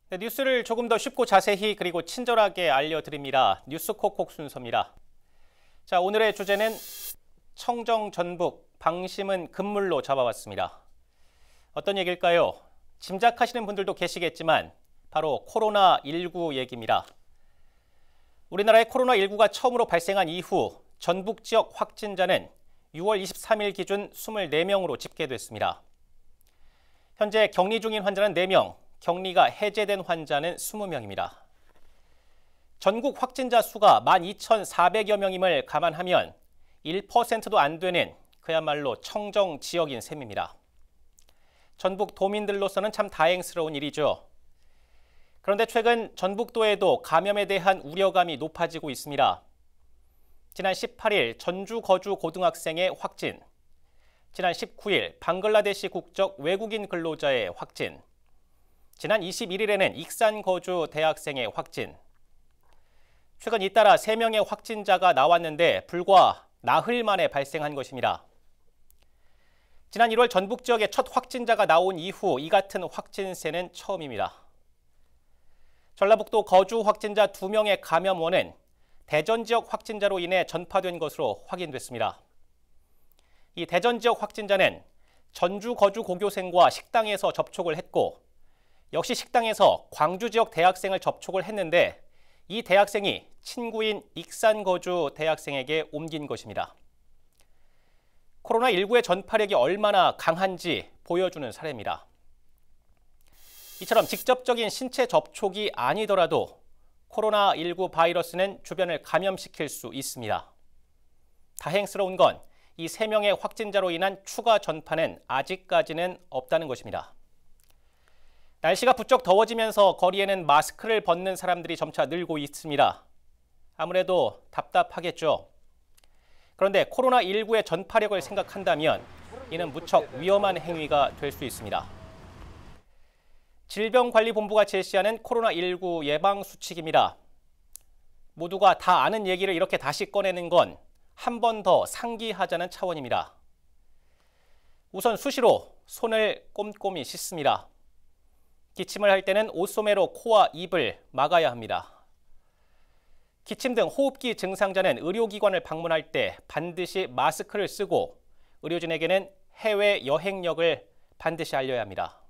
네, 뉴스를 조금 더 쉽고 자세히 그리고 친절하게 알려드립니다. 뉴스 콕콕 순서입니다. 자, 오늘의 주제는 청정 전북 방심은 금물로 잡아봤습니다. 어떤 얘기일까요? 짐작하시는 분들도 계시겠지만 바로 코로나19 얘기입니다. 우리나라에 코로나19가 처음으로 발생한 이후 전북 지역 확진자는 6월 23일 기준 24명으로 집계됐습니다. 현재 격리 중인 환자는 4명, 격리가 해제된 환자는 20명입니다. 전국 확진자 수가 12,400여 명임을 감안하면 1%도 안 되는 그야말로 청정 지역인 셈입니다. 전북 도민들로서는 참 다행스러운 일이죠. 그런데 최근 전북도에도 감염에 대한 우려감이 높아지고 있습니다. 지난 18일 전주 거주 고등학생의 확진, 지난 19일 방글라데시 국적 외국인 근로자의 확진, 지난 21일에는 익산 거주 대학생의 확진. 최근 잇따라 3명의 확진자가 나왔는데 불과 나흘 만에 발생한 것입니다. 지난 1월 전북 지역에 첫 확진자가 나온 이후 이 같은 확진세는 처음입니다. 전라북도 거주 확진자 2명의 감염원은 대전 지역 확진자로 인해 전파된 것으로 확인됐습니다. 이 대전 지역 확진자는 전주 거주 고교생과 식당에서 접촉을 했고 역시 식당에서 광주 지역 대학생을 접촉을 했는데 이 대학생이 친구인 익산 거주 대학생에게 옮긴 것입니다. 코로나19의 전파력이 얼마나 강한지 보여주는 사례입니다. 이처럼 직접적인 신체 접촉이 아니더라도 코로나19 바이러스는 주변을 감염시킬 수 있습니다. 다행스러운 건 이 3명의 확진자로 인한 추가 전파는 아직까지는 없다는 것입니다. 날씨가 부쩍 더워지면서 거리에는 마스크를 벗는 사람들이 점차 늘고 있습니다. 아무래도 답답하겠죠. 그런데 코로나19의 전파력을 생각한다면 이는 무척 위험한 행위가 될 수 있습니다. 질병관리본부가 제시하는 코로나19 예방수칙입니다. 모두가 다 아는 얘기를 이렇게 다시 꺼내는 건 한 번 더 상기하자는 차원입니다. 우선 수시로 손을 꼼꼼히 씻습니다. 기침을 할 때는 옷소매로 코와 입을 막아야 합니다. 기침 등 호흡기 증상자는 의료기관을 방문할 때 반드시 마스크를 쓰고 의료진에게는 해외 여행력을 반드시 알려야 합니다.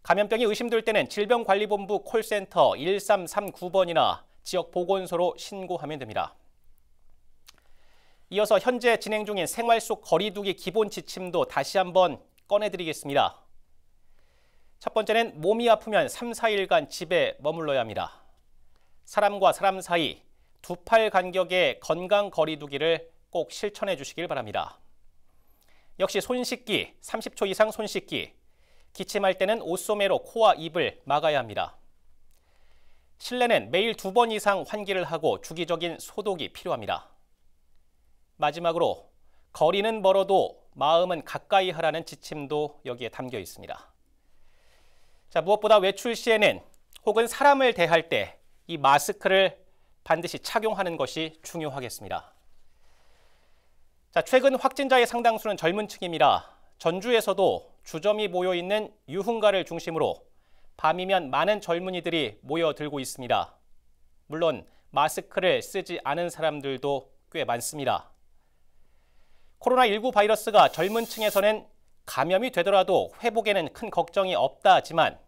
감염병이 의심될 때는 질병관리본부 콜센터 1339번이나 지역보건소로 신고하면 됩니다. 이어서 현재 진행 중인 생활 속 거리두기 기본 지침도 다시 한번 꺼내드리겠습니다. 첫 번째는 몸이 아프면 3, 4일간 집에 머물러야 합니다. 사람과 사람 사이 2팔 간격의 건강 거리두기를 꼭 실천해 주시길 바랍니다. 역시 손 씻기, 30초 이상 손 씻기, 기침할 때는 옷소매로 코와 입을 막아야 합니다. 실내는 매일 2번 이상 환기를 하고 주기적인 소독이 필요합니다. 마지막으로 거리는 멀어도 마음은 가까이 하라는 지침도 여기에 담겨 있습니다. 자, 무엇보다 외출 시에는 혹은 사람을 대할 때 이 마스크를 반드시 착용하는 것이 중요하겠습니다. 자, 최근 확진자의 상당수는 젊은 층입니다. 전주에서도 주점이 모여있는 유흥가를 중심으로 밤이면 많은 젊은이들이 모여들고 있습니다. 물론 마스크를 쓰지 않은 사람들도 꽤 많습니다. 코로나19 바이러스가 젊은 층에서는 감염이 되더라도 회복에는 큰 걱정이 없다지만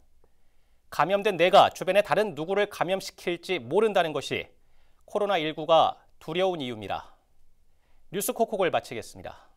감염된 내가 주변의 다른 누구를 감염시킬지 모른다는 것이 코로나19가 두려운 이유입니다. 뉴스 콕콕을 마치겠습니다.